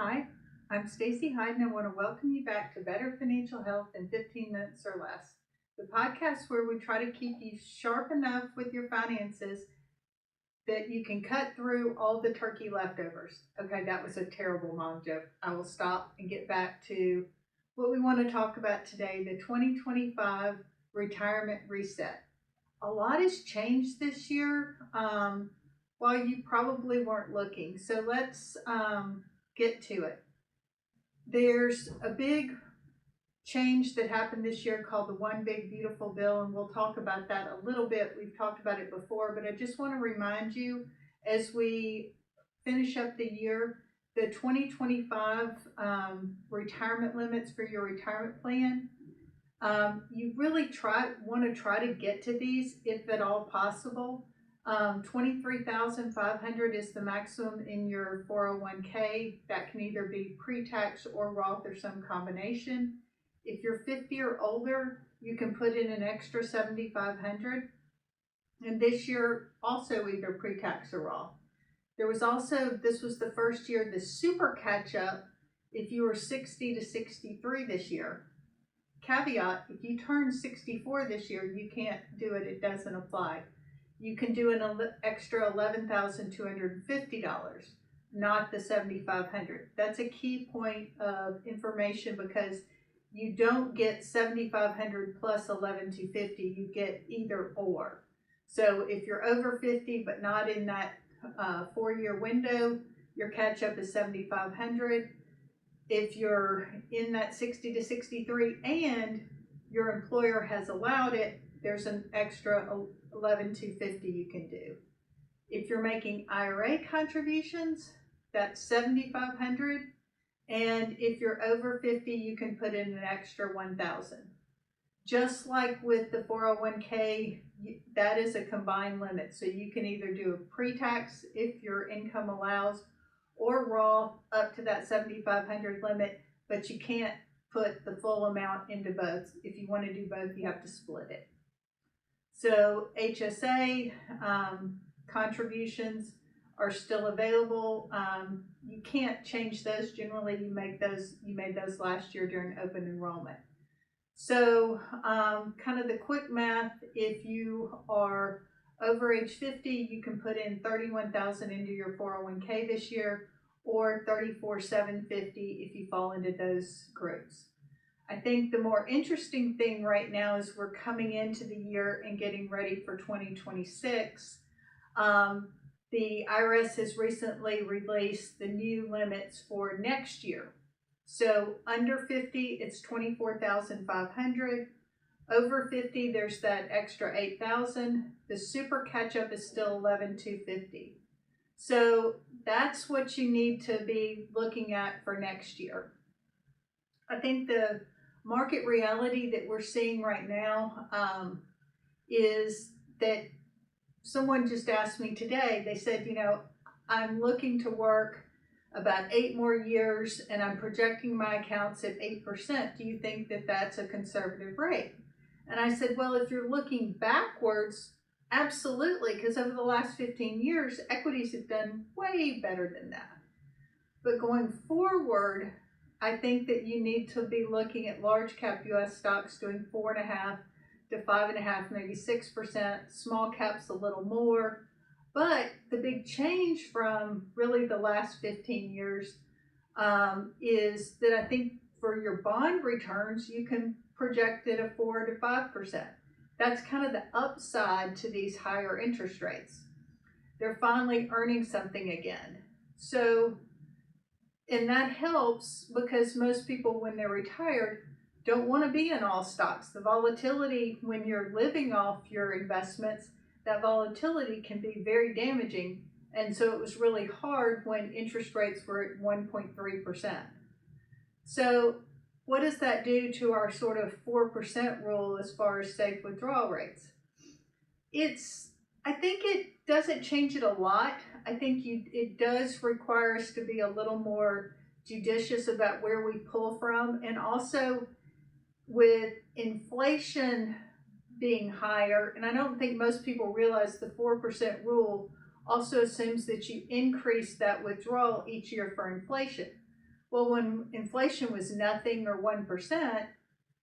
Hi, I'm Stacy Hyde, and I want to welcome you back to Better Financial Health in 15 minutes or less, the podcast where we try to keep you sharp enough with your finances that you can cut through all the turkey leftovers. Okay, that was a terrible mom joke. I will stop and get back to what we want to talk about today, the 2025 retirement reset. A lot has changed this year while you probably weren't looking. So let's get to it. There's a big change that happened this year called the One Big Beautiful Bill, and we'll talk about that a little bit. We've talked about it before, but I just want to remind you as we finish up the year, the 2025 retirement limits for your retirement plan. You really want to try to get to these if at all possible. 23,500 is the maximum in your 401k. That can either be pre-tax or Roth or some combination. If you're 50 or older, you can put in an extra 7,500. And this year, also either pre-tax or Roth. This was the first year, the super catch-up if you were 60 to 63 this year. Caveat, if you turn 64 this year, you can't do it. It doesn't apply. You can do an extra $11,250, not the $7,500. That's a key point of information because you don't get $7,500 plus $11,250. You get either or. So if you're over 50 but not in that 4-year window, your catch up is $7,500. If you're in that 60 to 63 and your employer has allowed it, there's an extra $11,250 you can do. If you're making IRA contributions, that's $7,500, and if you're over 50, you can put in an extra $1,000. Just like with the 401k, that is a combined limit, so you can either do a pre-tax if your income allows, or Roth up to that $7,500 limit, but you can't put the full amount into both. If you want to do both, you have to split it. So HSA contributions are still available. You can't change those. Generally, you made those last year during open enrollment. So kind of the quick math, if you are over age 50, you can put in $31,000 into your 401k this year, or $34,750 if you fall into those groups. I think the more interesting thing right now is we're coming into the year and getting ready for 2026. The IRS has recently released the new limits for next year. So under 50, it's $24,500. Over 50, there's that extra $8,000. The super catch-up is still $11,250. So that's what you need to be looking at for next year. I think the market reality that we're seeing right now is that someone just asked me today, they said, I'm looking to work about 8 more years and I'm projecting my accounts at 8%. Do you think that that's a conservative rate? And I said, well, if you're looking backwards, absolutely, because over the last 15 years, equities have done way better than that. But going forward, I think that you need to be looking at large cap U.S. stocks doing 4.5 to 5.5, maybe 6%, small caps a little more. But the big change from really the last 15 years is that I think for your bond returns, you can project it at 4 to 5%. That's kind of the upside to these higher interest rates. They're finally earning something again. And that helps because most people, when they're retired, don't want to be in all stocks. The volatility, when you're living off your investments, that volatility can be very damaging. And so it was really hard when interest rates were at 1.3%. So what does that do to our sort of 4% rule as far as safe withdrawal rates? I think it doesn't change it a lot. I think it does require us to be a little more judicious about where we pull from. And also with inflation being higher, and I don't think most people realize the 4% rule also assumes that you increase that withdrawal each year for inflation. Well, when inflation was nothing or 1%,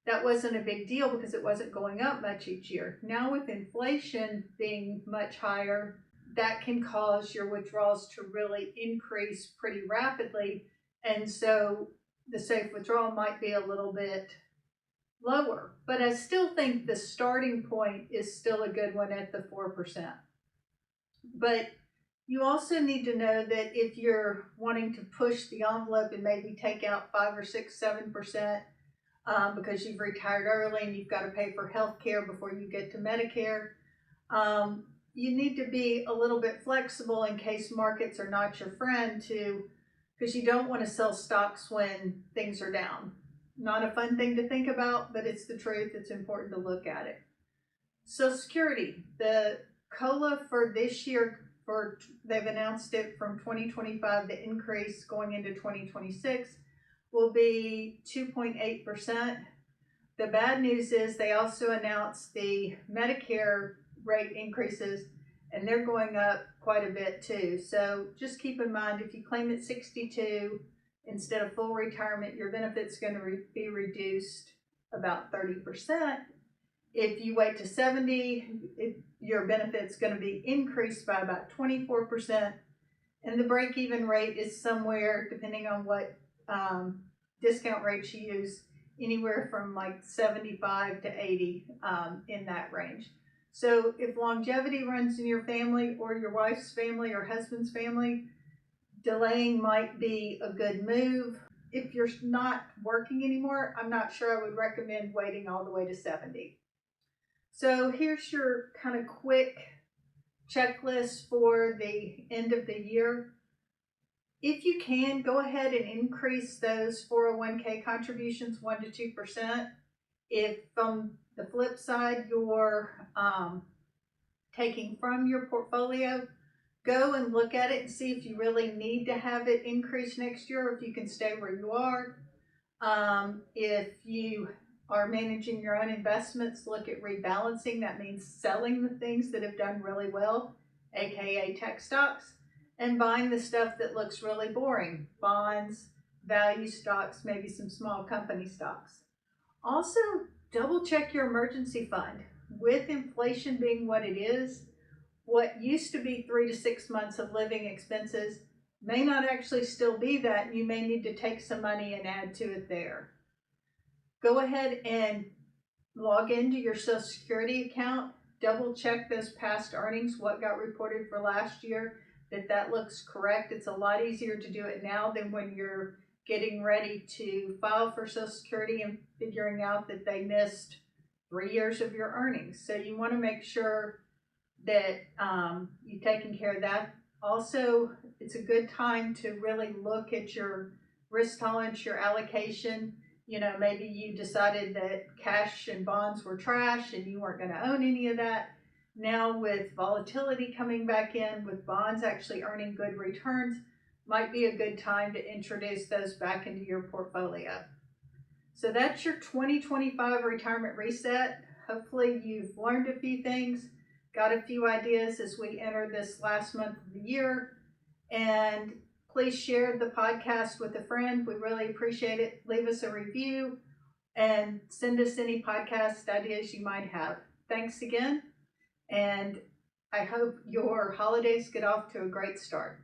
that wasn't a big deal because it wasn't going up much each year. Now with inflation being much higher, that can cause your withdrawals to really increase pretty rapidly. And so the safe withdrawal might be a little bit lower. But I still think the starting point is still a good one at the 4%. But you also need to know that if you're wanting to push the envelope and maybe take out 5 or 6, 7%, because you've retired early and you've got to pay for health care before you get to Medicare, you need to be a little bit flexible in case markets are not your friend because you don't want to sell stocks when things are down. Not a fun thing to think about, but it's the truth. It's important to look at it. Social Security, the COLA for this year, they've announced it from 2025, the increase going into 2026 will be 2.8%. The bad news is they also announced the Medicare rate increases, and they're going up quite a bit too. So just keep in mind, if you claim at 62 instead of full retirement, your benefit's going to be reduced about 30%. If you wait to 70, your benefit's going to be increased by about 24%. And the break-even rate is somewhere, depending on what discount rates you use, anywhere from like 75 to 80 in that range. So if longevity runs in your family or your wife's family or husband's family, delaying might be a good move. If you're not working anymore, I'm not sure I would recommend waiting all the way to 70. So here's your kind of quick checklist for the end of the year. If you can, go ahead and increase those 401k contributions 1 to 2%. If from the flip side you're taking from your portfolio, go and look at it and see if you really need to have it increase next year or if you can stay where you are. If you are managing your own investments, look at rebalancing. That means selling the things that have done really well, aka tech stocks, and buying the stuff that looks really boring, bonds, value stocks, maybe some small company stocks. Also, double check your emergency fund. With inflation being what it is, what used to be 3 to 6 months of living expenses may not actually still be that, and you may need to take some money and add to it there. Go ahead and log into your Social Security account, double check those past earnings, what got reported for last year, that looks correct. It's a lot easier to do it now than when you're getting ready to file for Social Security and figuring out that they missed 3 years of your earnings. So you want to make sure that you've taken care of that. Also, it's a good time to really look at your risk tolerance, your allocation. You know, maybe you decided that cash and bonds were trash and you weren't going to own any of that. Now with volatility coming back in, with bonds actually earning good returns, might be a good time to introduce those back into your portfolio. So that's your 2025 retirement reset. Hopefully you've learned a few things, got a few ideas as we enter this last month of the year. And please share the podcast with a friend. We really appreciate it. Leave us a review and send us any podcast ideas you might have. Thanks again, and I hope your holidays get off to a great start.